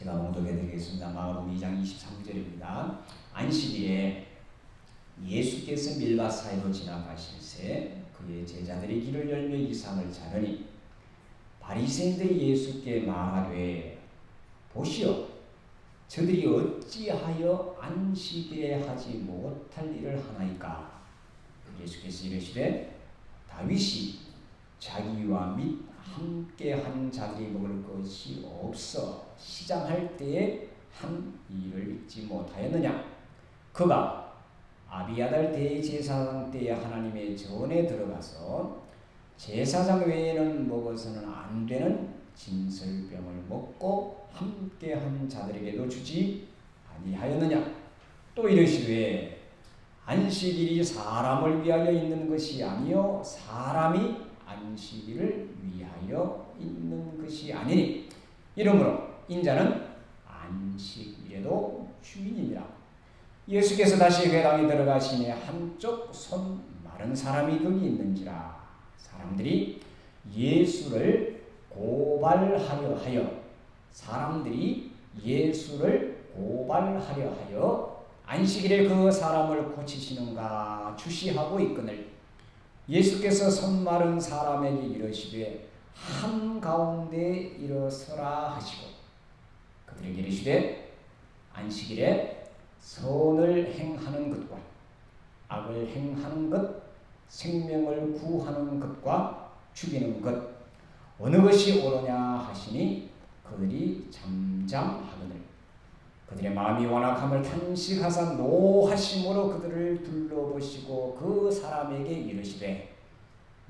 제가 봉독해 드리겠습니다. 마가복음 2장 23절입니다. 안식일에 예수께서 밀밭 사이로 지나가실새 그의 제자들이 길을 열며 이상을 자르니 바리새인들이 예수께 말하되 보시오, 저들이 어찌하여 안식일에 하지 못할 일을 하나이까? 예수께서 이르시되 다윗이 자기와 및 함께한 자들이 먹을 것이 없어 시장할 때에 한 일을 잊지 못하였느냐? 그가 아비아달 대제사장 때에 하나님의 전에 들어가서 제사장 외에는 먹어서는 안 되는 진설병을 먹고 함께한 자들에게도 주지 아니하였느냐? 또 이르시되 안식일이 사람을 위하여 있는 것이 아니요 사람이 안식일을 위하여 있는 것이 아니니 이러므로 인자는 안식일에도 주인이니라. 예수께서 다시 회당에 들어가시니 한쪽 손 마른 사람이 거기 있는지라. 사람들이 예수를 고발하려 하여 안식일에 그 사람을 고치시는가 주시하고 있거늘 예수께서 손 마른 사람에게 이르시되 한가운데 일어서라 하시고 그들에게 이르시되 안식일에 선을 행하는 것과 악을 행하는 것, 생명을 구하는 것과 죽이는 것 어느 것이 옳으냐 하시니 그들이 잠잠하거늘 그들의 마음이 완악함을 탄식하사 노하심으로 그들을 둘러보시고 그 사람에게 이르시되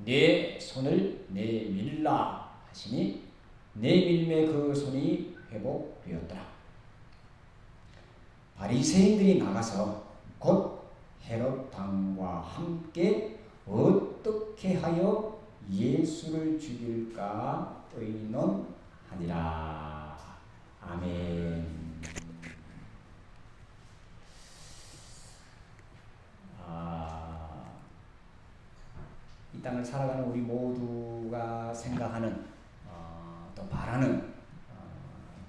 내 손을 내밀라 하시니 내밀매 그 손이 회복되었더라. 바리새인들이 나가서 곧 헤롯 왕과 함께 어떻게 하여 예수를 죽일까 의논하니라. 아멘. 이 땅을 살아가는 우리 모두가 생각하는 또 바라는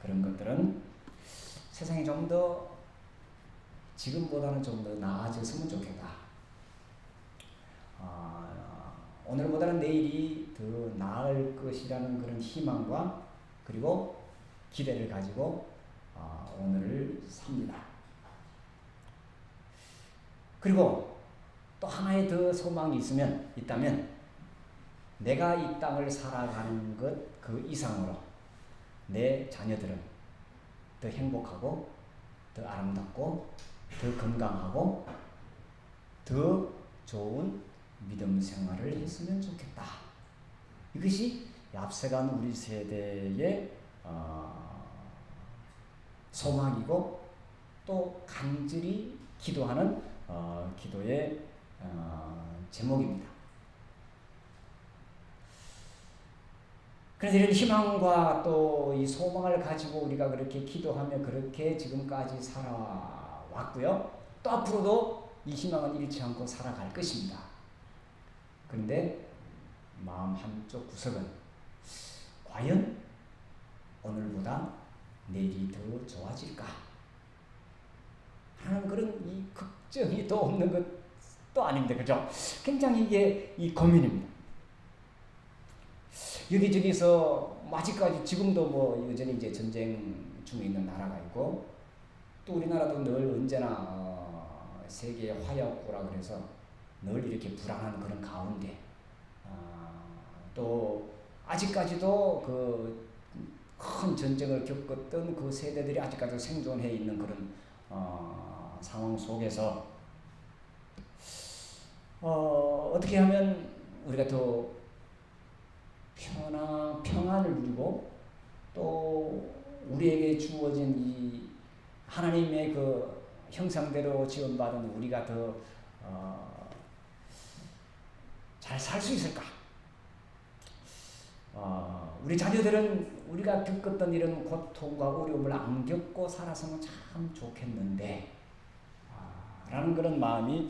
그런 것들은 세상이 좀 더 지금보다는 좀 더 나아졌으면 좋겠다. 오늘보다는 내일이 더 나을 것이라는 그런 희망과 그리고 기대를 가지고 오늘을 삽니다. 그리고 또 하나의 더 소망이 있다면 내가 이 땅을 살아가는 것 그 이상으로 내 자녀들은 더 행복하고 더 아름답고 더 건강하고 더 좋은 믿음 생활을 했으면 좋겠다. 이것이 앞서간 우리 세대의 소망이고 또 간절히 기도하는 기도의 제목입니다. 그래서 이런 희망과 또 이 소망을 가지고 우리가 그렇게 기도하며 그렇게 지금까지 살아왔고요. 또 앞으로도 이 희망은 잃지 않고 살아갈 것입니다. 그런데 마음 한쪽 구석은 과연 오늘보다 내일이 더 좋아질까 하는 그런 이 걱정이 또 없는 것도 아닙니다. 그죠? 굉장히 이게 이 고민입니다. 여기저기서 아직까지 지금도 뭐 여전히 이제 전쟁 중에 있는 나라가 있고 또 우리나라도 늘 언제나 세계 화약고라 그래서 늘 이렇게 불안한 그런 가운데 또 아직까지도 그 큰 전쟁을 겪었던 그 세대들이 아직까지 생존해 있는 그런 상황 속에서 어떻게 하면 우리가 더 평안을 누리고 또 우리에게 주어진 이 하나님의 그 형상대로 지원받은 우리가 더 잘 살 수 있을까? 우리 자녀들은 우리가 겪었던 이런 고통과 어려움을 안 겪고 살았으면 참 좋겠는데 라는 그런 마음이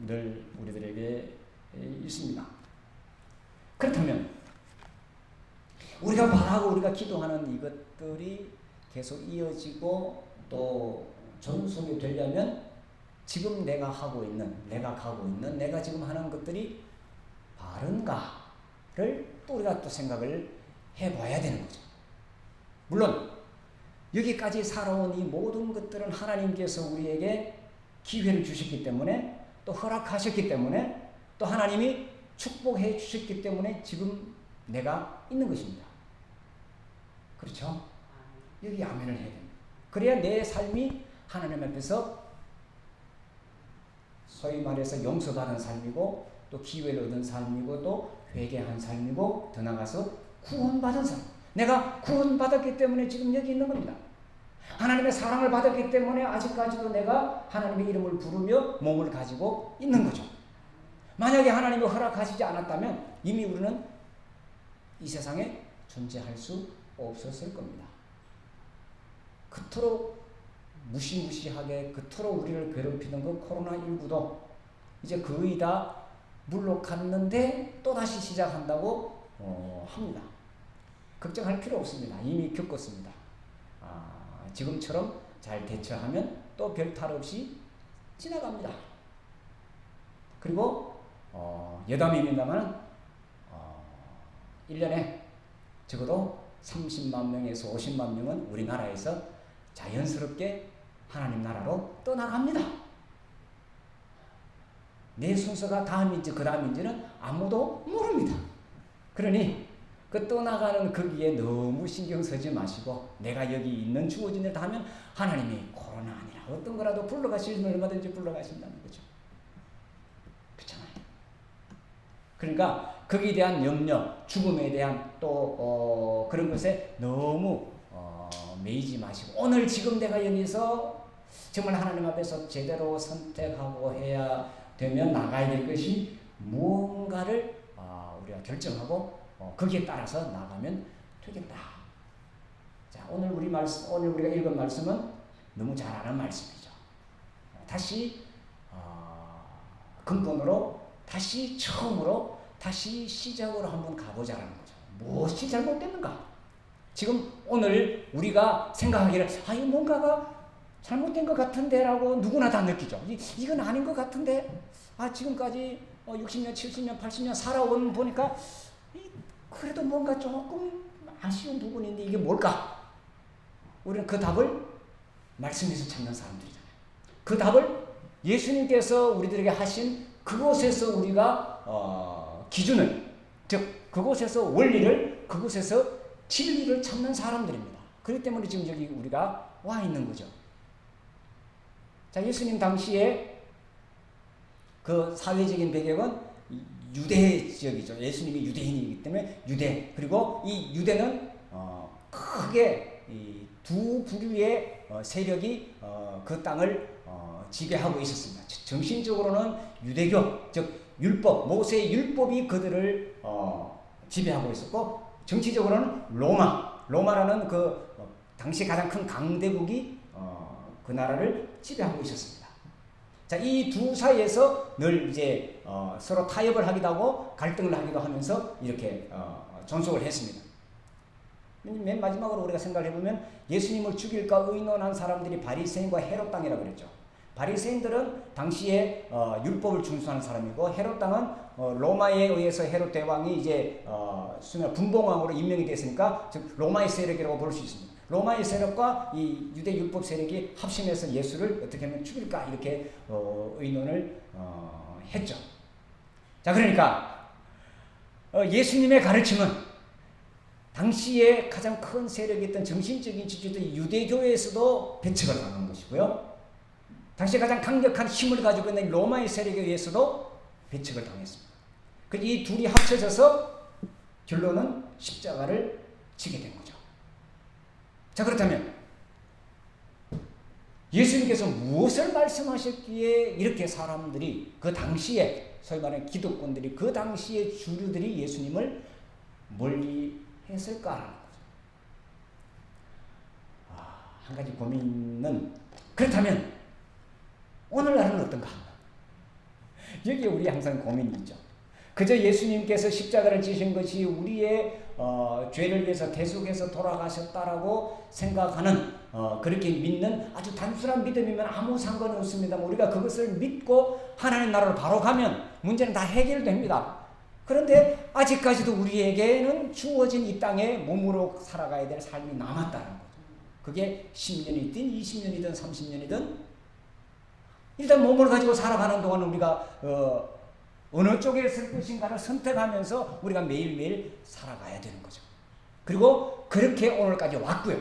늘 우리들에게 있습니다. 그렇다면 우리가 바라고 우리가 기도하는 이것들이 계속 이어지고 또 전속이 되려면 지금 내가 하고 있는, 내가 가고 있는, 내가 지금 하는 것들이 바른가를 또 우리가 또 생각을 해봐야 되는 거죠. 물론 여기까지 살아온 이 모든 것들은 하나님께서 우리에게 기회를 주셨기 때문에 또 허락하셨기 때문에 또 하나님이 축복해 주셨기 때문에 지금 내가 있는 것입니다. 그렇죠? 여기 아멘을 해야 됩니다. 그래야 내 삶이 하나님 앞에서 소위 말해서 용서받은 삶이고 또 기회를 얻은 삶이고 또 회개한 삶이고 더 나아가서 구원받은 삶. 내가 구원받았기 때문에 지금 여기 있는 겁니다. 하나님의 사랑을 받았기 때문에 아직까지도 내가 하나님의 이름을 부르며 몸을 가지고 있는 거죠. 만약에 하나님이 허락하시지 않았다면 이미 우리는 이 세상에 존재할 수 없었을 겁니다. 그토록 무시무시하게 그토록 우리를 괴롭히는 그 코로나19도 이제 거의 다 물러갔는데 또다시 시작한다고 합니다. 걱정할 필요 없습니다. 이미 겪었습니다. 지금처럼 잘 대처하면 또 별 탈 없이 지나갑니다. 그리고 여담입니다만 1년에 적어도 30만 명에서 50만 명은 우리나라에서 자연스럽게 하나님 나라로 떠나갑니다. 내 순서가 다음인지 그 다음인지는 아무도 모릅니다. 그러니 그 떠나가는 거기에 너무 신경 쓰지 마시고 내가 여기 있는 주어진 일 다 하면 하나님이 코로나 아니라 어떤 거라도 불러가시면 얼마든지 불러가신다는 거죠. 그렇잖아요. 그러니까 거기에 대한 염려, 죽음에 대한 또 그런 것에 너무 매이지 마시고 오늘 지금 내가 여기서 정말 하나님 앞에서 제대로 선택하고 해야 되면 나가야 될 것이 무언가를 우리가 결정하고 거기에 따라서 나가면 되겠다. 자, 오늘 우리가 읽은 말씀은 너무 잘 아는 말씀이죠. 다시 근본으로, 다시 처음으로, 다시 시작으로 한번 가보자는 거죠. 무엇이 잘못됐는가? 지금 오늘 우리가 생각하기를 이거 뭔가가 잘못된 것 같은데라고 누구나 다 느끼죠. 이건 아닌 것 같은데 지금까지 60년, 70년, 80년 살아온 보니까 그래도 뭔가 조금 아쉬운 부분이 있는데 이게 뭘까? 우리는 그 답을 말씀에서 찾는 사람들이잖아요. 그 답을 예수님께서 우리들에게 하신 그곳에서 우리가 기준을, 즉 그곳에서 원리를, 그곳에서 진리를 찾는 사람들입니다. 그렇기 때문에 지금 여기 우리가 와 있는 거죠. 자, 예수님 당시에 그 사회적인 배경은 유대 지역이죠. 예수님이 유대인이기 때문에 유대. 그리고 이 유대는 크게 두 부류의 세력이 그 땅을 지배하고 있었습니다. 정신적으로는 유대교, 즉 율법, 모세의 율법이 그들을 지배하고 있었고, 정치적으로는 로마라는 그 당시 가장 큰 강대국이 그 나라를 지배하고 있었습니다. 자, 이 두 사이에서 늘 이제 서로 타협을 하기도 하고 갈등을 하기도 하면서 이렇게 존속을 했습니다. 맨 마지막으로 우리가 생각을 해보면 예수님을 죽일까 의논한 사람들이 바리새인과 헤롯 당이라고 그랬죠. 바리새인들은 당시에 율법을 준수하는 사람이고 헤롯 당은 로마에 의해서 헤롯 대왕이 이제 분봉왕으로 임명이 됐으니까 즉 로마의 세력이라고 볼 수 있습니다. 로마의 세력과 이 유대 율법 세력이 합심해서 예수를 어떻게 하면 죽일까 이렇게 의논을 했죠. 자, 그러니까 예수님의 가르침은 당시에 가장 큰 세력이었던 정신적인 지주들 유대교에서도 배척을 당한 것이고요. 당시에 가장 강력한 힘을 가지고 있는 로마의 세력에 의해서도 배척을 당했습니다. 이 둘이 합쳐져서 결론은 십자가를 지게 된 거죠. 자, 그렇다면 예수님께서 무엇을 말씀하셨기에 이렇게 사람들이 그 당시에 소위 말하는 기독권들이 그 당시에 주류들이 예수님을 멀리 했을까라는 거죠. 한 가지 고민은 그렇다면 오늘날은 어떤가? 여기에 우리 항상 고민이 있죠. 그저 예수님께서 십자가를 지신 것이 우리의 죄를 위해서 대속해서 돌아가셨다라고 생각하는 그렇게 믿는 아주 단순한 믿음이면 아무 상관이 없습니다. 우리가 그것을 믿고 하나님 나라로 바로 가면 문제는 다 해결됩니다. 그런데 아직까지도 우리에게는 주어진 이 땅에 몸으로 살아가야 될 삶이 남았다는 거죠. 그게 10년이든 20년이든 30년이든 일단 몸을 가지고 살아가는 동안 우리가 어느 쪽에 있을 것인가를 선택하면서 우리가 매일매일 살아가야 되는 거죠. 그리고 그렇게 오늘까지 왔고요.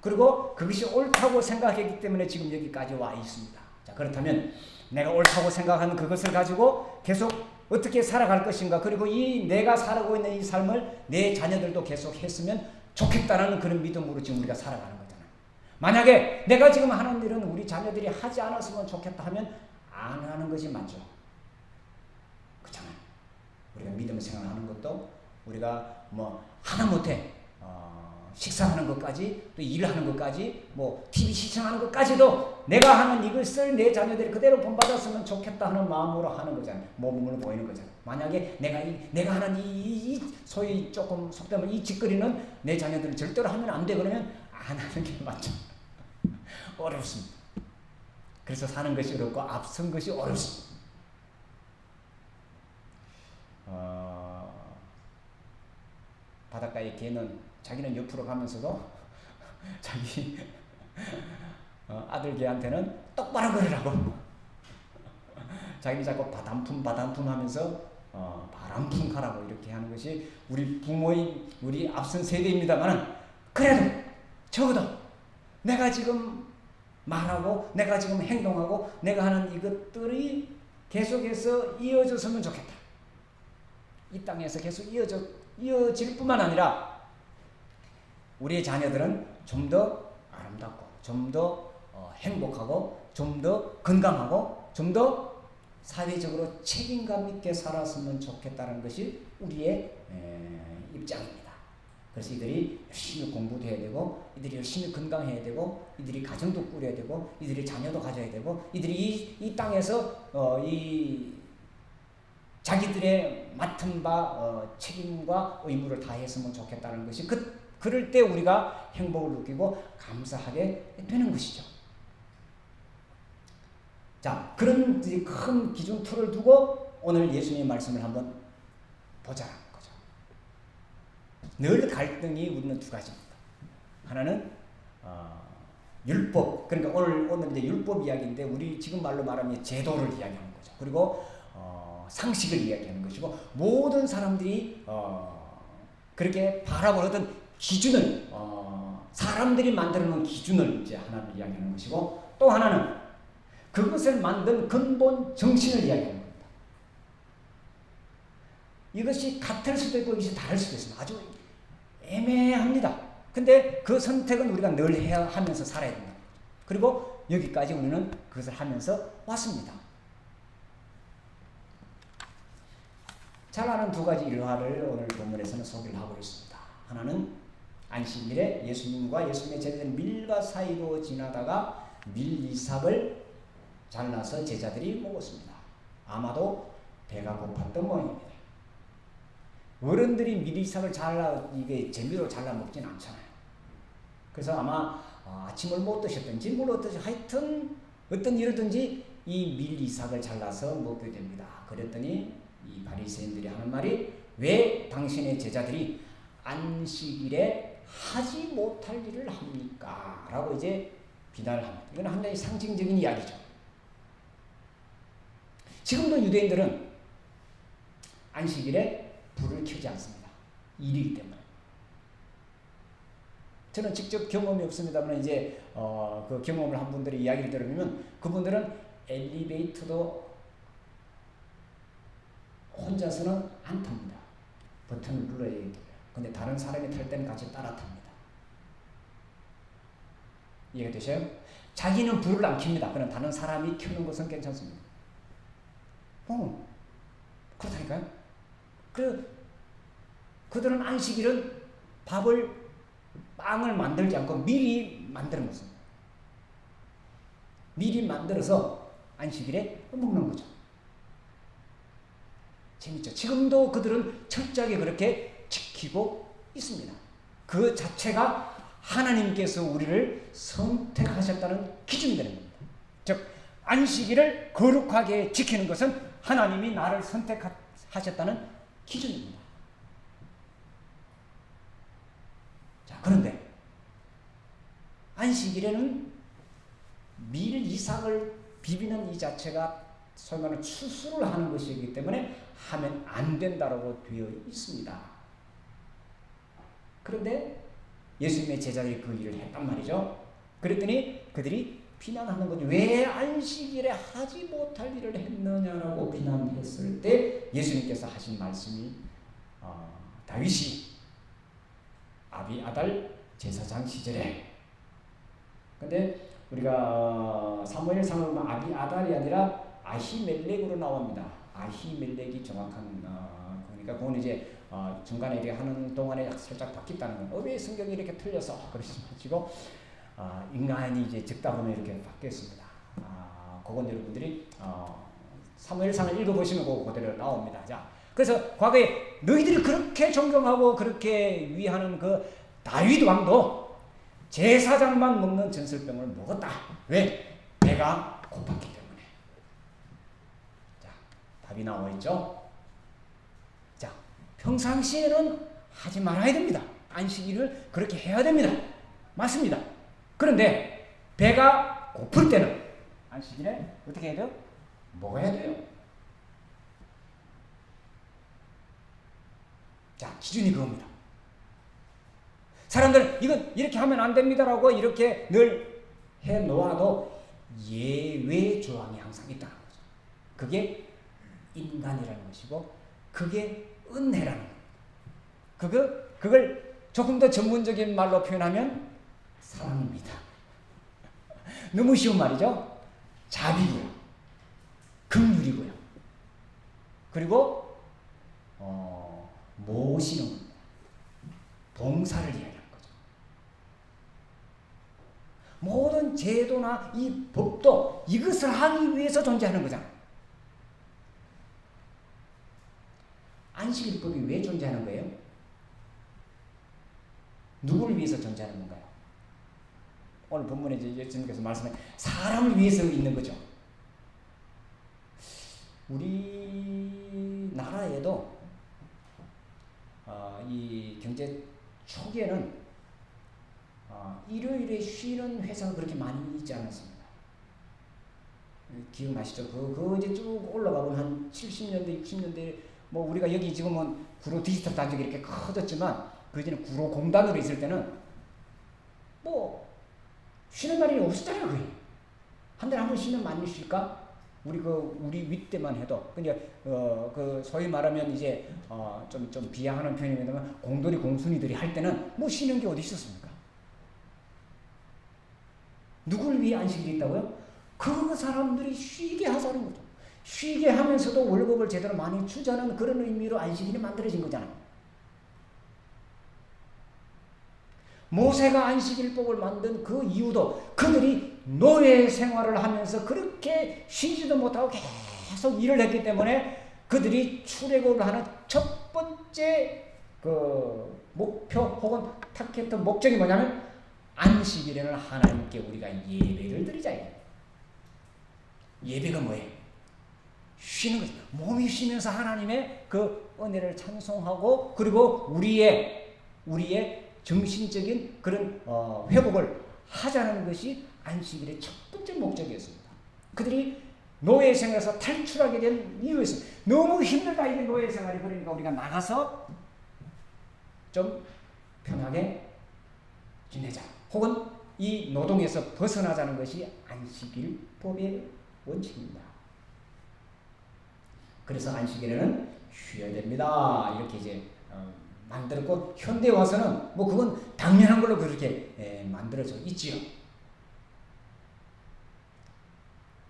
그리고 그것이 옳다고 생각했기 때문에 지금 여기까지 와 있습니다. 자, 그렇다면 내가 옳다고 생각하는 그것을 가지고 계속 어떻게 살아갈 것인가, 그리고 이 내가 살아가고 있는 이 삶을 내 자녀들도 계속 했으면 좋겠다는 그런 믿음으로 지금 우리가 살아가는 거잖아요. 만약에 내가 지금 하는 일은 우리 자녀들이 하지 않았으면 좋겠다 하면 안 하는 것이 맞죠. 그렇잖아요. 우리가 믿음 생활하는 것도 우리가 뭐 하다못해 식사하는 것까지 또 일하는 것까지 뭐 TV 시청하는 것까지도 내가 하는 이것을 내 자녀들이 그대로 본받았으면 좋겠다 하는 마음으로 하는 거잖아요. 몸으로 보이는 거잖아요. 만약에 내가 하는 이 소위 조금 속되면 이 짓거리는 내 자녀들은 절대로 하면 안 돼 그러면 안 하는 게 맞죠. 어렵습니다. 그래서 사는 것이 어렵고 앞선 것이 어렵습니다. 바닷가의 개는 자기는 옆으로 가면서도 자기 아들 개한테는 똑바로 걸으라고 자기는 자꾸 바람품 하면서 바람품 가라고 이렇게 하는 것이 우리 부모인 우리 앞선 세대입니다만, 그래도 적어도 내가 지금 말하고 내가 지금 행동하고 내가 하는 이것들이 계속해서 이어졌으면 좋겠다. 이 땅에서 계속 이어질 뿐만 아니라 우리의 자녀들은 좀 더 아름답고 좀 더 행복하고 좀 더 건강하고 좀 더 사회적으로 책임감 있게 살았으면 좋겠다는 것이 우리의 입장입니다. 그래서 이들이 열심히 공부도 해야 되고 이들이 열심히 건강해야 되고 이들이 가정도 꾸려야 되고 이들이 자녀도 가져야 되고 이들이 이 땅에서 자기들의 맡은 바 책임과 의무를 다했으면 좋겠다는 것이 그럴 때 우리가 행복을 느끼고 감사하게 되는 것이죠. 자, 그런 큰 기준 틀을 두고 오늘 예수님의 말씀을 한번 보자는 거죠. 늘 갈등이 우리는 두 가지입니다. 하나는 율법, 그러니까 오늘 이제 율법 이야기인데 우리 지금 말로 말하면 제도를 이야기하는 거죠. 그리고 상식을 이야기하는 것이고, 모든 사람들이 그렇게 바라보는 어떤 기준을 사람들이 만들어 놓은 기준을 이제 하나를 이야기하는 것이고, 또 하나는 그것을 만든 근본 정신을 이야기하는 겁니다. 이것이 같을 수도 있고 이것이 다를 수도 있습니다. 아주 애매합니다. 근데 그 선택은 우리가 늘 해야 하면서 살아야 된다. 그리고 여기까지 우리는 그것을 하면서 왔습니다. 잘 아는 두 가지 일화를 오늘 본문에서는 소개를 하고 있습니다. 하나는 안식일에 예수님과 예수님의 제자들 밀과 사이로 지나다가 밀이삭을 잘라서 제자들이 먹었습니다. 아마도 배가 고팠던 모양입니다. 어른들이 밀이삭을 이게 재미로 잘라 먹진 않잖아요. 그래서 아마 아침을 못 드셨든지 뭘 어떠시 하여튼 어떤 일이든지 이 밀이삭을 잘라서 먹게 됩니다. 그랬더니 이 바리새인들이 하는 말이, 왜 당신의 제자들이 안식일에 하지 못할 일을 합니까? 라고 이제 비난을 합니다. 이건 한가지 상징적인 이야기죠. 지금도 유대인들은 안식일에 불을 켜지 않습니다. 일이기 때문에. 저는 직접 경험이 없습니다만 이제 그 경험을 한 분들이 이야기를 들어보면 그분들은 엘리베이터도 혼자서는 안 탑니다. 버튼을 눌러야 돼요. 근데 다른 사람이 탈 때는 같이 따라 탑니다. 이해가 되셔요? 자기는 불을 안 켭니다. 그럼 다른 사람이 켜는 것은 괜찮습니다. 그렇다니까요. 그들은 안식일은 빵을 만들지 않고 미리 만드는 것입니다. 미리 만들어서 안식일에 먹는 거죠. 재밌죠. 지금도 그들은 철저하게 그렇게 지키고 있습니다. 그 자체가 하나님께서 우리를 선택하셨다는 기준이 되는 겁니다. 즉 안식일을 거룩하게 지키는 것은 하나님이 나를 선택하셨다는 기준입니다. 자, 그런데 안식일에는 밀 이삭을 비비는 이 자체가 소위 말하는 추수를 하는 것이기 때문에 하면 안 된다고 되어 있습니다. 그런데 예수님의 제자들이 그 일을 했단 말이죠. 그랬더니 그들이 비난하는 거죠. 왜 안식일에 하지 못할 일을 했느냐라고 비난했을 때 예수님께서 하신 말씀이 다윗이 아비아달 제사장 시절에, 근데 우리가 사무엘상을 보면 아비아달이 아니라 아히멜렉으로 나옵니다. 아히멜렉이 정확한 그러니까 그건 이제 중간에 이렇게 하는 동안에 살짝 바뀌었다는 건 왜 성경이 이렇게 틀려서 그러지 마시고 인간이 이제 적다 보면 이렇게 바뀌었습니다. 그건 여러분들이 사무엘상을 읽어보시면 그대로 나옵니다. 자, 그래서 과거에 너희들이 그렇게 존경하고 그렇게 위하는 그 다윗 왕도 제사장만 먹는 전설병을 먹었다. 왜? 배가 고팠기 때문에. 자, 답이 나와 있죠. 자, 평상시에는 하지 말아야 됩니다. 안식일을 그렇게 해야 됩니다. 맞습니다. 그런데 배가 고플 때는 안식일에 어떻게 해야 돼요? 먹어야 돼요. 자, 기준이 그겁니다. 사람들은 이건 이렇게 하면 안 됩니다라고 이렇게 늘 해놓아도 예외 조항이 항상 있다는 거죠. 그게 인간이라는 것이고 그게 은혜라는 겁니다. 그걸 조금 더 전문적인 말로 표현하면 사랑입니다. 너무 쉬운 말이죠. 자비고요. 긍휼이고요. 그리고 모시는 겁니다. 봉사를 이야기하는 거죠. 모든 제도나 이 법도 이것을 하기 위해서 존재하는 거잖아요. 안식일법이 왜 존재하는 거예요? 누구를 위해서 존재하는 건가요? 오늘 본문에 이제 예수님께서 말씀해 사람을 위해서 있는 거죠. 우리나라에도 이 경제 초기에는 일요일에 쉬는 회사가 그렇게 많이 있지 않았습니다. 기억나시죠? 그거 이제 쭉 올라가면 한 70년대, 60년대 뭐 우리가 여기 지금은 구로 디지털 단지가 이렇게 커졌지만 그 전에 구로 공단으로 있을 때는 뭐 쉬는 날이 없었잖아요. 거의 한 달에 한 번 쉬는 많이 쉴까? 우리 윗때만 해도 그 소위 말하면 이제 좀 비하하는 표현이면 공돌이 공순이들이 할 때는 뭐 쉬는 게 어디 있었습니까? 누굴 위해 안식일이 있다고요? 그 사람들이 쉬게 하자는 거죠. 쉬게 하면서도 월급을 제대로 많이 주자는 그런 의미로 안식일이 만들어진 거잖아요. 모세가 안식일법을 만든 그 이유도 그들이 노예 생활을 하면서 그렇게 쉬지도 못하고 계속 일을 했기 때문에 그들이 출애굽을 하는 첫 번째 그 목표 혹은 타겟 목적이 뭐냐면 안식일에는 하나님께 우리가 예배를 드리자. 예배가 뭐예요? 쉬는 거죠. 몸이 쉬면서 하나님의 그 은혜를 찬송하고 그리고 우리의 정신적인 그런 회복을 하자는 것이 안식일의 첫 번째 목적이었습니다. 그들이 노예 생활에서 탈출하게 된 이유였습니다. 너무 힘들다 이게 노예 생활이. 그러니까 우리가 나가서 좀 편하게 지내자. 혹은 이 노동에서 벗어나자는 것이 안식일법의 원칙입니다. 그래서 안식일에는 쉬어야 됩니다. 이렇게 이제 만들었고 현대에 와서는 뭐 그건 당연한 걸로 그렇게 만들어져 있지요.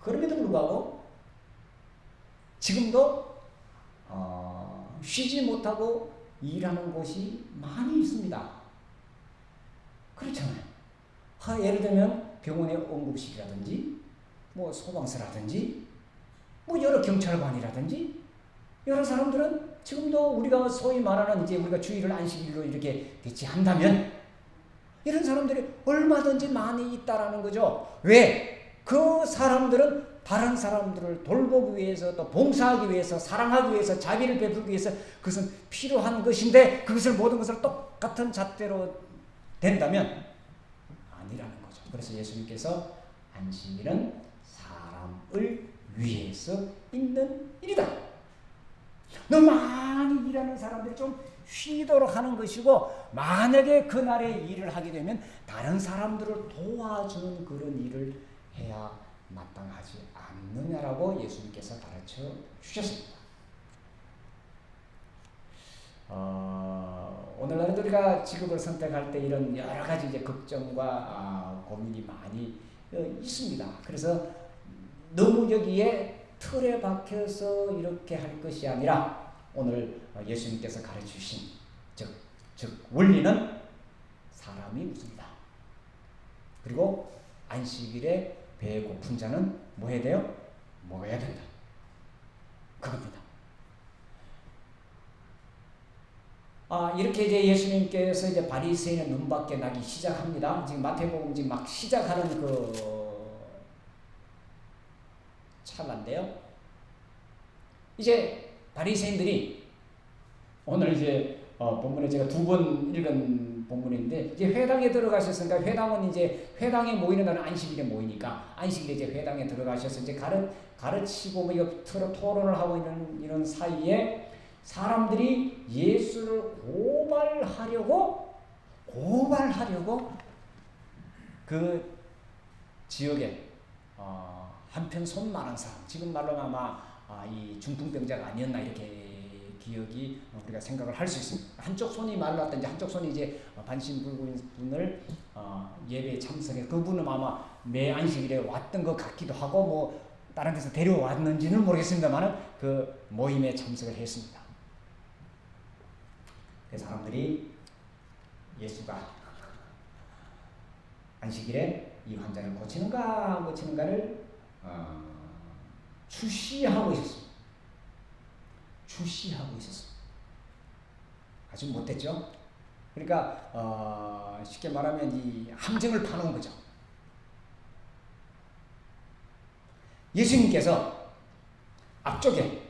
그럼에도 불구하고 지금도 쉬지 못하고 일하는 곳이 많이 있습니다. 그렇잖아요. 예를 들면 병원의 응급실이라든지 뭐 소방서라든지 뭐 여러 경찰관이라든지 이런 사람들은 지금도 우리가 소위 말하는 이제 우리가 주일을 안식일로 이렇게 대체한다면 이런 사람들이 얼마든지 많이 있다라는 거죠. 왜? 그 사람들은 다른 사람들을 돌보기 위해서 또 봉사하기 위해서 사랑하기 위해서 자비를 베풀기 위해서 그것은 필요한 것인데 그것을 모든 것을 똑같은 잣대로 된다면 아니라는 거죠. 그래서 예수님께서 안식일은 사람을 위해서 있는 일이다. 너무 많이 일하는 사람들이 좀 쉬도록 하는 것이고 만약에 그날에 일을 하게 되면 다른 사람들을 도와주는 그런 일을 해야 마땅하지 않느냐라고 예수님께서 가르쳐 주셨습니다. 오늘날에도 우리가 직업을 선택할 때 이런 여러 가지 이제 걱정과 고민이 많이 있습니다. 그래서 너무 여기에 틀에 박혀서 이렇게 할 것이 아니라 오늘 예수님께서 가르치신 즉 원리는 사람이 묻습니다. 그리고 안식일에 배 고픈 자는 뭐 해야 돼요? 먹어야 된다. 그겁니다. 이렇게 이제 예수님께서 이제 바리새인의 눈밖에 나기 시작합니다. 지금 마태복음 지금 막 시작하는 그 찰나인데요. 이제 바리새인들이 오늘 이제 본문에 제가 2번 읽은 본문인데 이제 회당에 들어가셨으니까 회당은 이제 회당에 모이는 날은 안식일에 모이니까 안식일에 이제 회당에 들어가셔서 이제 가르치고 뭐 이거 토론을 하고 있는 이런 사이에 사람들이 예수를 고발하려고 그 지역에 한편 손 많은 사람, 지금 말로 아마 이 중풍병자가 아니었나 이렇게 기억이 우리가 생각을 할 수 있습니다. 한쪽 손이 말랐든지 한쪽 손이 이제 반신불구분을 예배에 참석해 그분은 아마 매 안식일에 왔던 것 같기도 하고 뭐 다른 데서 데려왔는지는 모르겠습니다만 그 모임에 참석을 했습니다. 그 사람들이 예수가 안식일에 이 환자를 고치는가 안 고치는가를 주시하고 있었습니다. 아주 못했죠. 그러니까 쉽게 말하면 이 함정을 파놓은 거죠. 예수님께서 앞쪽에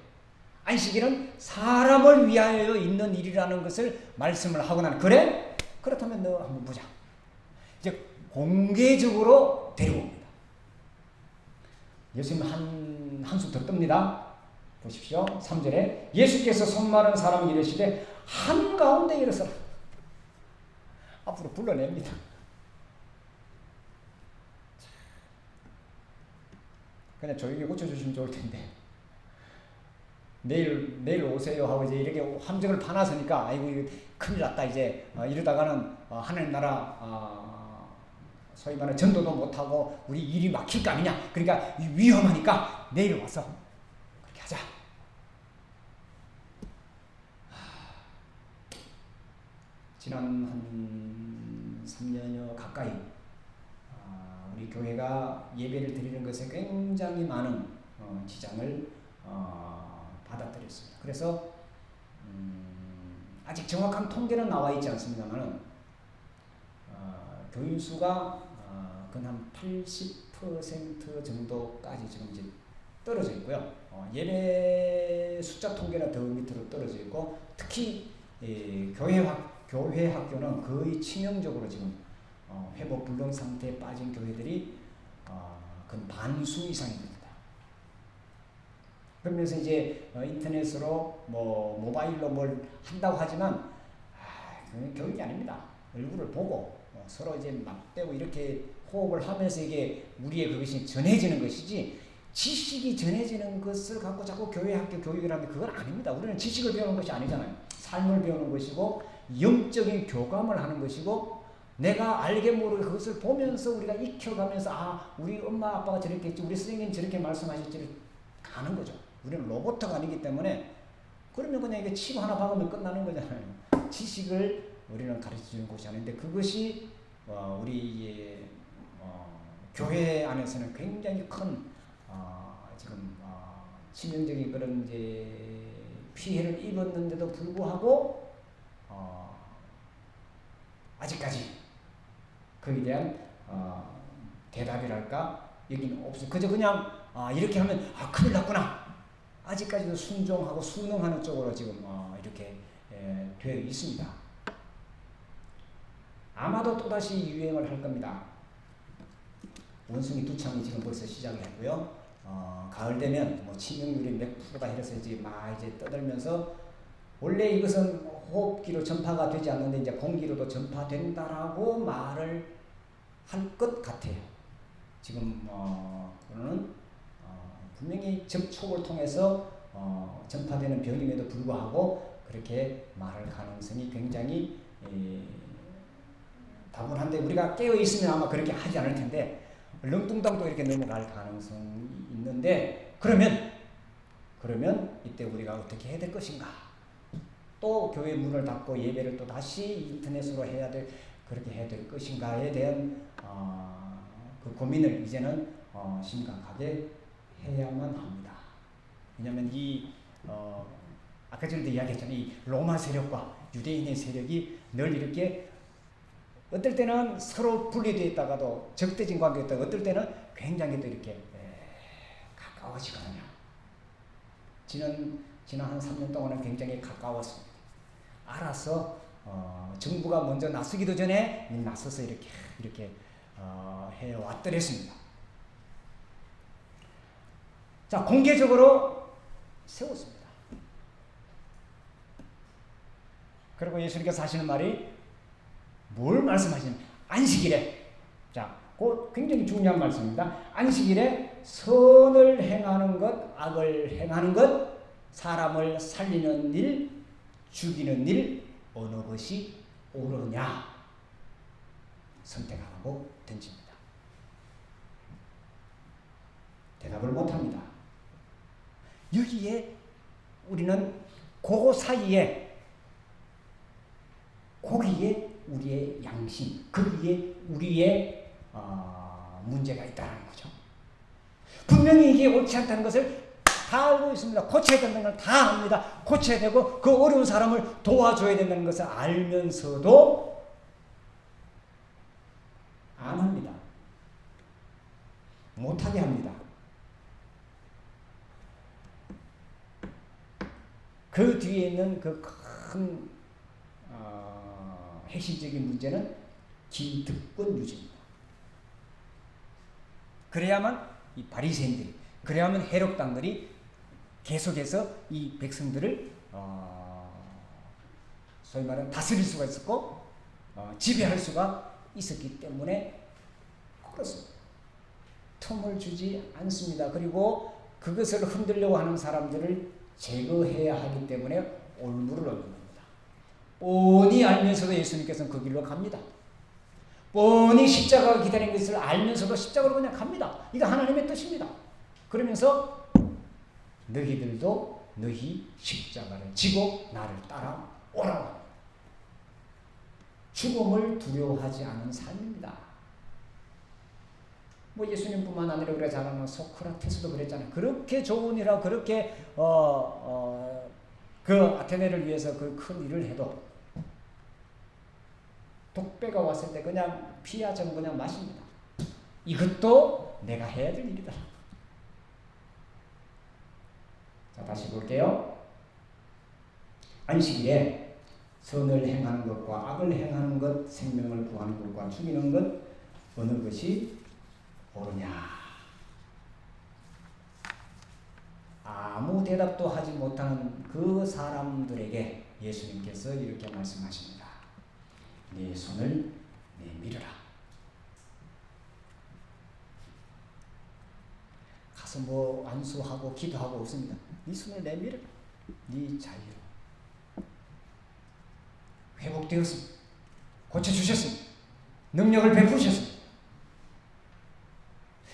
안식일은 사람을 위하여 있는 일이라는 것을 말씀을 하고 나는 그래? 그렇다면 너 한번 보자. 이제 공개적으로 데려옵니다. 예수님 한수 더 뜹니다. 보십시오. 3절에 예수께서 손 마른 사람을 이르시되 한가운데 일어서라. 앞으로 불러냅니다. 그냥 조용히 고쳐주시면 좋을 텐데 내일 오세요 하고 이제 이렇게 함정을 파놨으니까 아이고 이거 큰일 났다 이제 이러다가는 하나님 나라 소위 말하는 전도도 못하고 우리 일이 막힐 거 아니냐. 그러니까 위험하니까 내일 와서 그렇게 하자. 지난 한 3년여 가까이 우리 교회가 예배를 드리는 것에 굉장히 많은 지장을 받아들였습니다. 그래서 아직 정확한 통계는 나와 있지 않습니다만 교인 수가 한 80% 정도까지 지금 이제 떨어져 있고요. 예배 숫자 통계는 더 밑으로 떨어져 있고 특히 교회 학교는 거의 치명적으로 지금 회복 불능 상태에 빠진 교회들이 근 반수 이상이 됩니다. 그러면서 이제 인터넷으로 뭐 모바일로 뭘 한다고 하지만 그건 교육이 아닙니다. 얼굴을 보고 서로 이제 맞대고 이렇게 호흡을 하면서 이게 우리의 그것이 전해지는 것이지 지식이 전해지는 것을 갖고 자꾸 교회 학교 교육을 하면 그건 아닙니다. 우리는 지식을 배우는 것이 아니잖아요. 삶을 배우는 것이고 영적인 교감을 하는 것이고 내가 알게 모르게 그것을 보면서 우리가 익혀가면서 우리 엄마 아빠가 저렇게 했지 우리 선생님 저렇게 말씀하셨지를 가는 거죠. 우리는 로봇가 아니기 때문에 그러면 그냥 이게 칩 하나 박으면 끝나는 거잖아요. 지식을 우리는 가르쳐주는 곳이 아닌데 그것이 우리 교회 안에서는 굉장히 큰 지금 치명적인 그런 이제 피해를 입었는데도 불구하고 아직까지 거기에 대한 대답이랄까 여기는 없어요. 그저 그냥 이렇게 하면 큰일 났구나. 아직까지도 순종하고 순응하는 쪽으로 지금 이렇게 되어 있습니다. 아마도 또다시 유행을 할 겁니다. 원숭이 두창이 지금 벌써 시작을 했고요. 가을 되면 뭐 치명률이 몇 프로다 해서 이제 막 이제 떠들면서 원래 이것은 호흡기로 전파가 되지 않는데 이제 공기로도 전파된다라고 말을 할 것 같아요. 지금 그거는 분명히 접촉을 통해서 전파되는 병임에도 불구하고 그렇게 말할 가능성이 굉장히 다분한데 우리가 깨어 있으면 아마 그렇게 하지 않을 텐데 렁뚱땅 또 이렇게 넘어갈 가능성이 있는데 그러면 이때 우리가 어떻게 해야 될 것인가? 또 교회 문을 닫고 예배를 또 다시 인터넷으로 해야 될 그렇게 해야 될 것인가에 대한 그 고민을 이제는 심각하게 해야만 합니다. 왜냐하면 아까 전에도 이야기했잖아요. 이 로마 세력과 유대인의 세력이 늘 이렇게 어떨 때는 서로 분리되어 있다가도 적대적 관계였다가 어떨 때는 굉장히 또 이렇게 가까워지거든요. 지난 한 3년 동안은 굉장히 가까웠습니다. 알아서 정부가 먼저 나서기도 전에 나서서 이렇게 해왔더랬습니다. 자, 공개적으로 세웠습니다. 그리고 예수님께서 하시는 말이 뭘 말씀하시는? 안식일에. 자, 그 굉장히 중요한 말씀입니다. 안식일에 선을 행하는 것, 악을 행하는 것, 사람을 살리는 일, 죽이는 일, 어느 것이 옳으냐 선택하라고 던집니다. 대답을 못합니다. 여기에 우리는 그 사이에 거기에 우리의 양심, 거기에 우리의 문제가 있다는 거죠. 분명히 이게 옳지 않다는 것을 다 알고 있습니다. 고쳐야 된다는 걸 다 압니다. 고쳐야 되고 그 어려운 사람을 도와줘야 된다는 것을 알면서도 안 합니다. 못하게 합니다. 그 뒤에 있는 그 큰 핵심적인 문제는 기득권 유지입니다. 그래야만 이 바리새인들이, 그래야만 해력당들이 계속해서 이 백성들을 소위 말하는 다스릴 수가 있었고 지배할 수가 있었기 때문에 그렇습니다. 틈을 주지 않습니다. 그리고 그것을 흔들려고 하는 사람들을 제거해야 하기 때문에 올무를 얻는 겁니다. 뻔히 알면서도 예수님께서는 그 길로 갑니다. 뻔히 십자가가 기다리는 것을 알면서도 십자가로 그냥 갑니다. 이거 하나님의 뜻입니다. 그러면서 너희들도 너희 십자가를 지고 나를 따라오라. 죽음을 두려워하지 않은 삶입니다. 뭐 예수님뿐만 아니라 우리가 잘 아는 소크라테스도 그랬잖아요. 그렇게 좋은 일하고 그렇게 그 아테네를 위해서 그 큰 일을 해도 독배가 왔을 때 그냥 피하자고 그냥 마십니다. 이것도 내가 해야 될 일이다. 자, 다시 볼게요. 안식일에 선을 행하는 것과 악을 행하는 것, 생명을 구하는 것과 죽이는 것, 어느 것이 옳으냐. 아무 대답도 하지 못하는 그 사람들에게 예수님께서 이렇게 말씀하십니다. 네 손을 내밀어라. 가서 뭐 안수하고 기도하고 없습니다. 네 손을 내밀어라. 네 자유로. 회복되었습니다. 고쳐주셨습니다. 능력을 베푸셨습니다.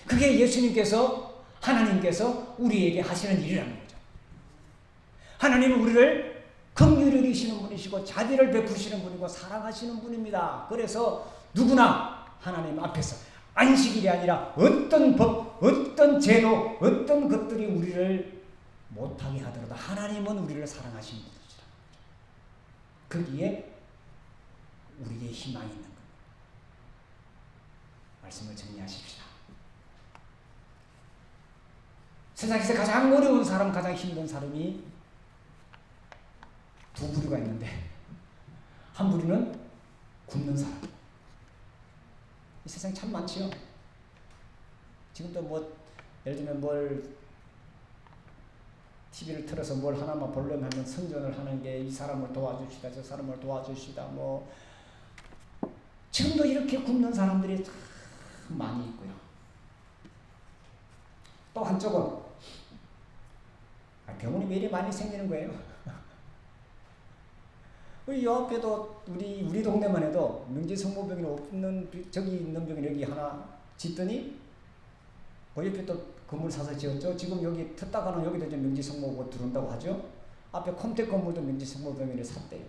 그게 예수님께서, 하나님께서 우리에게 하시는 일이라는 거죠. 하나님은 우리를 긍휼히 여기시는 분이시고 자비를 베푸시는 분이고 사랑하시는 분입니다. 그래서 누구나 하나님 앞에서 안식일이 아니라 어떤 법, 어떤 제도, 어떤 것들이 우리를 못하게 하더라도 하나님은 우리를 사랑하시는 분이시라. 거기에 우리의 희망이 있는 겁니다. 말씀을 정리하십시다. 세상에서 가장 어려운 사람, 가장 힘든 사람이 두 부류가 있는데, 한 부류는 굶는 사람. 이 세상에 참 많지요. 지금도 뭐 예를 들면 뭘 TV를 틀어서 뭘 하나만 보려면 하면 선전을 하는 게 이 사람을 도와주시다, 저 사람을 도와주시다, 뭐 지금도 이렇게 굶는 사람들이 참 많이 있고요. 또 한쪽은 병원이 왜 이리 많이 생기는 거예요? 이 옆에도 우리 동네만 해도 명지성모병이 없는, 저기 있는 병이 여기 하나 짓더니 그 옆에 또 건물 사서 지었죠. 지금 여기 듣다가는 여기도 이제 명지성모고 들어온다고 하죠. 앞에 컴택 건물도 명지성모병원에 샀대요.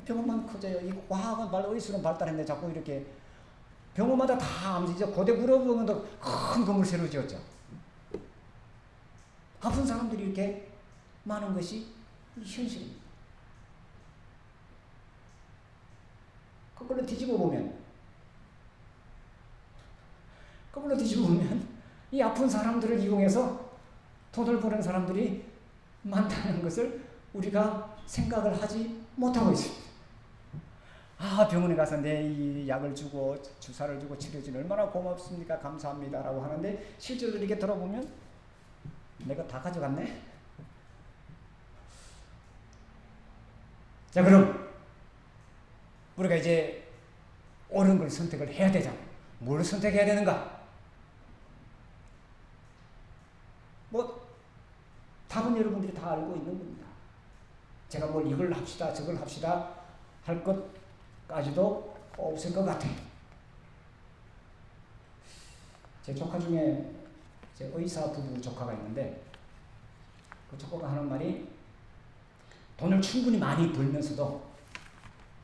병원만 커져요. 이 과학은 의술은 발달했는데 자꾸 이렇게 병원마다 다 이제 고대 구로병원도 큰 건물 새로 지었죠. 아픈 사람들이 이렇게 많은 것이 현실입니다. 그걸로 뒤집어 보면 이 아픈 사람들을 이용해서 돈을 버는 사람들이 많다는 것을 우리가 생각을 하지 못하고 있습니다. 병원에 가서 내 이 약을 주고 주사를 주고 치료해주니 얼마나 고맙습니까? 감사합니다. 라고 하는데 실제로 이렇게 들어보면 내가 다 가져갔네? 자, 그럼 우리가 이제 옳은 걸 선택을 해야 되잖아요. 뭘 선택해야 되는가? 뭐 답은 여러분들이 다 알고 있는 겁니다. 제가 뭘 이걸 합시다 저걸 합시다 할 것까지도 없을 것 같아요. 제 조카 중에 제 의사 부부 조카가 있는데 그 조카가 하는 말이 돈을 충분히 많이 벌면서도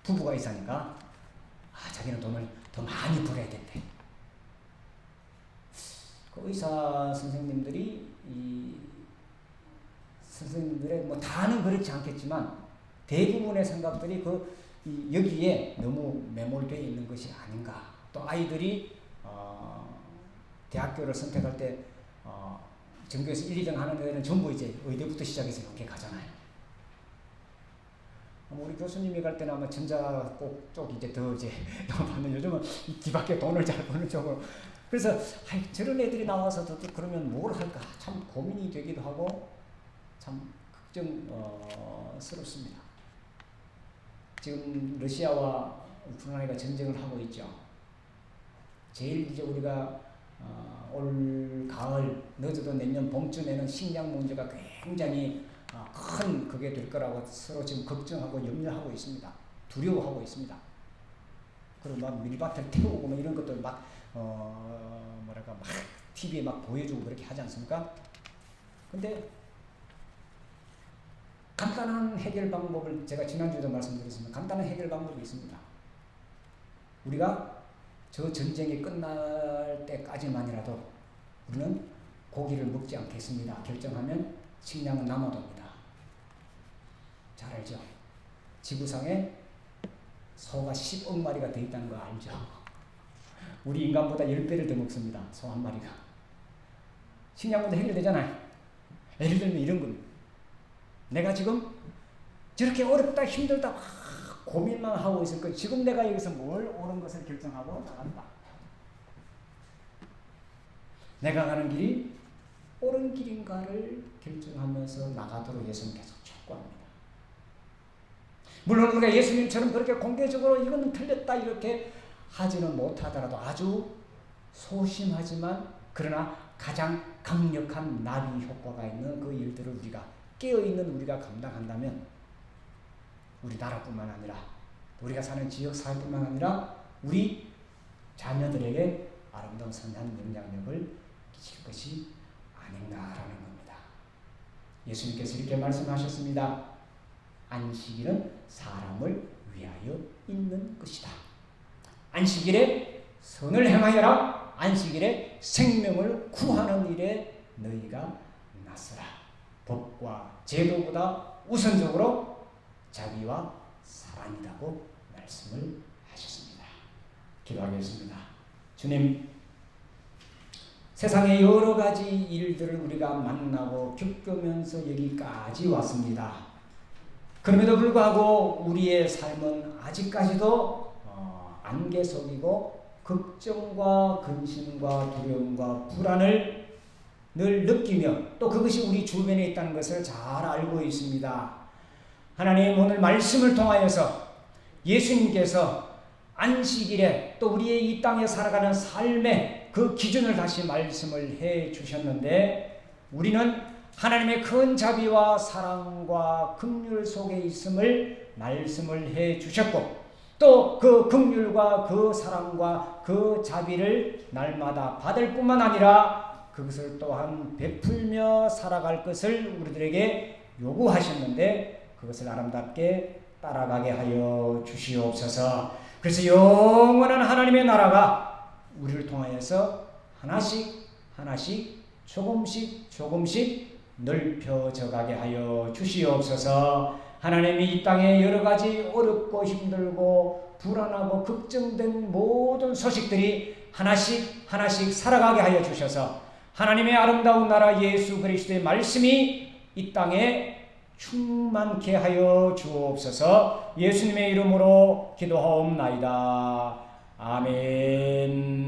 부부가 있으니까 자기는 돈을 더 많이 벌어야 된대. 그 의사 선생님들이 선생님들의 뭐 다는 그렇지 않겠지만 대부분의 생각들이 여기에 너무 매몰되어 있는 것이 아닌가. 또 아이들이 대학교를 선택할 때 전교에서 1, 2등 하는 애들은 전부 이제 의대부터 시작해서 이렇게 가잖아요. 우리 교수님이 갈 때는 아마 전자꼭 쪽 이제 더 이제 받는, 요즘은 뒤밖에 돈을 잘 버는 쪽으로. 그래서 저런 애들이 나와서 그러면 뭘 할까 참 고민이 되기도 하고 참 걱정스럽습니다. 지금 러시아와 우크라이나가 전쟁을 하고 있죠. 제일 이제 우리가 올 가을 늦어도 내년 봄쯤에는 식량 문제가 굉장히 큰 그게 될 거라고 서로 지금 걱정하고 염려하고 있습니다. 두려워하고 있습니다. 그리고 막 밀밭을 태우고 뭐 이런 것들 막 막 TV에 막 보여주고 그렇게 하지 않습니까? 근데 간단한 해결 방법을 제가 지난주에도 말씀드렸습니다. 간단한 해결 방법이 있습니다. 우리가 저 전쟁이 끝날 때까지만이라도 우리는 고기를 먹지 않겠습니다. 결정하면 식량은 남아돕니다. 잘 알죠? 지구상에 소가 10억 마리가 더 있다는 거 알죠? 우리 인간보다 10배를 더 먹습니다. 소 한 마리가. 식량 문제 해결되잖아요. 예를 들면 이런 겁니다. 내가 지금 저렇게 어렵다 힘들다 고민만 하고 있을 거예요. 지금 내가 여기서 뭘 옳은 것을 결정하고 나간다. 내가 가는 길이 옳은 길인가를 결정하면서 나가도록 예수는 계속 촉구합니다. 물론 우리가 예수님처럼 그렇게 공개적으로 이건 틀렸다 이렇게 하지는 못하더라도 아주 소심하지만 그러나 가장 강력한 나비 효과가 있는 그 일들을 우리가 깨어있는 우리가 감당한다면 우리 나라뿐만 아니라 우리가 사는 지역 사회뿐만 아니라 우리 자녀들에게 아름다운 선한 영향력을 끼칠 것이 아닌가라는 겁니다. 예수님께서 이렇게 말씀하셨습니다. 안식일은 사람을 위하여 있는 것이다. 안식일에 선을 행하여라. 안식일에 생명을 구하는 일에 너희가 나서라. 법과 제도보다 우선적으로 자비와 사랑이라고 말씀을 하셨습니다. 기도하겠습니다. 주님, 세상의 여러 가지 일들을 우리가 만나고 겪으면서 여기까지 왔습니다. 그럼에도 불구하고 우리의 삶은 아직까지도 안개 속이고 걱정과 근심과 두려움과 불안을 늘 느끼며 또 그것이 우리 주변에 있다는 것을 잘 알고 있습니다. 하나님, 오늘 말씀을 통하여서 예수님께서 안식일에 또 우리의 이 땅에 살아가는 삶의 그 기준을 다시 말씀을 해 주셨는데, 우리는 하나님의 큰 자비와 사랑과 긍휼 속에 있음을 말씀을 해 주셨고, 또 그 긍휼과 그 사랑과 그 자비를 날마다 받을 뿐만 아니라 그것을 또한 베풀며 살아갈 것을 우리들에게 요구하셨는데, 그것을 아름답게 따라가게 하여 주시옵소서. 그래서 영원한 하나님의 나라가 우리를 통하여서 하나씩 하나씩 조금씩 넓혀져 가게 하여 주시옵소서. 하나님이 이 땅에 여러 가지 어렵고 힘들고 불안하고 걱정된 모든 소식들이 하나씩 살아가게 하여 주셔서 하나님의 아름다운 나라 예수 그리스도의 말씀이 이 땅에 충만케 하여 주옵소서. 예수님의 이름으로 기도하옵나이다. 아멘.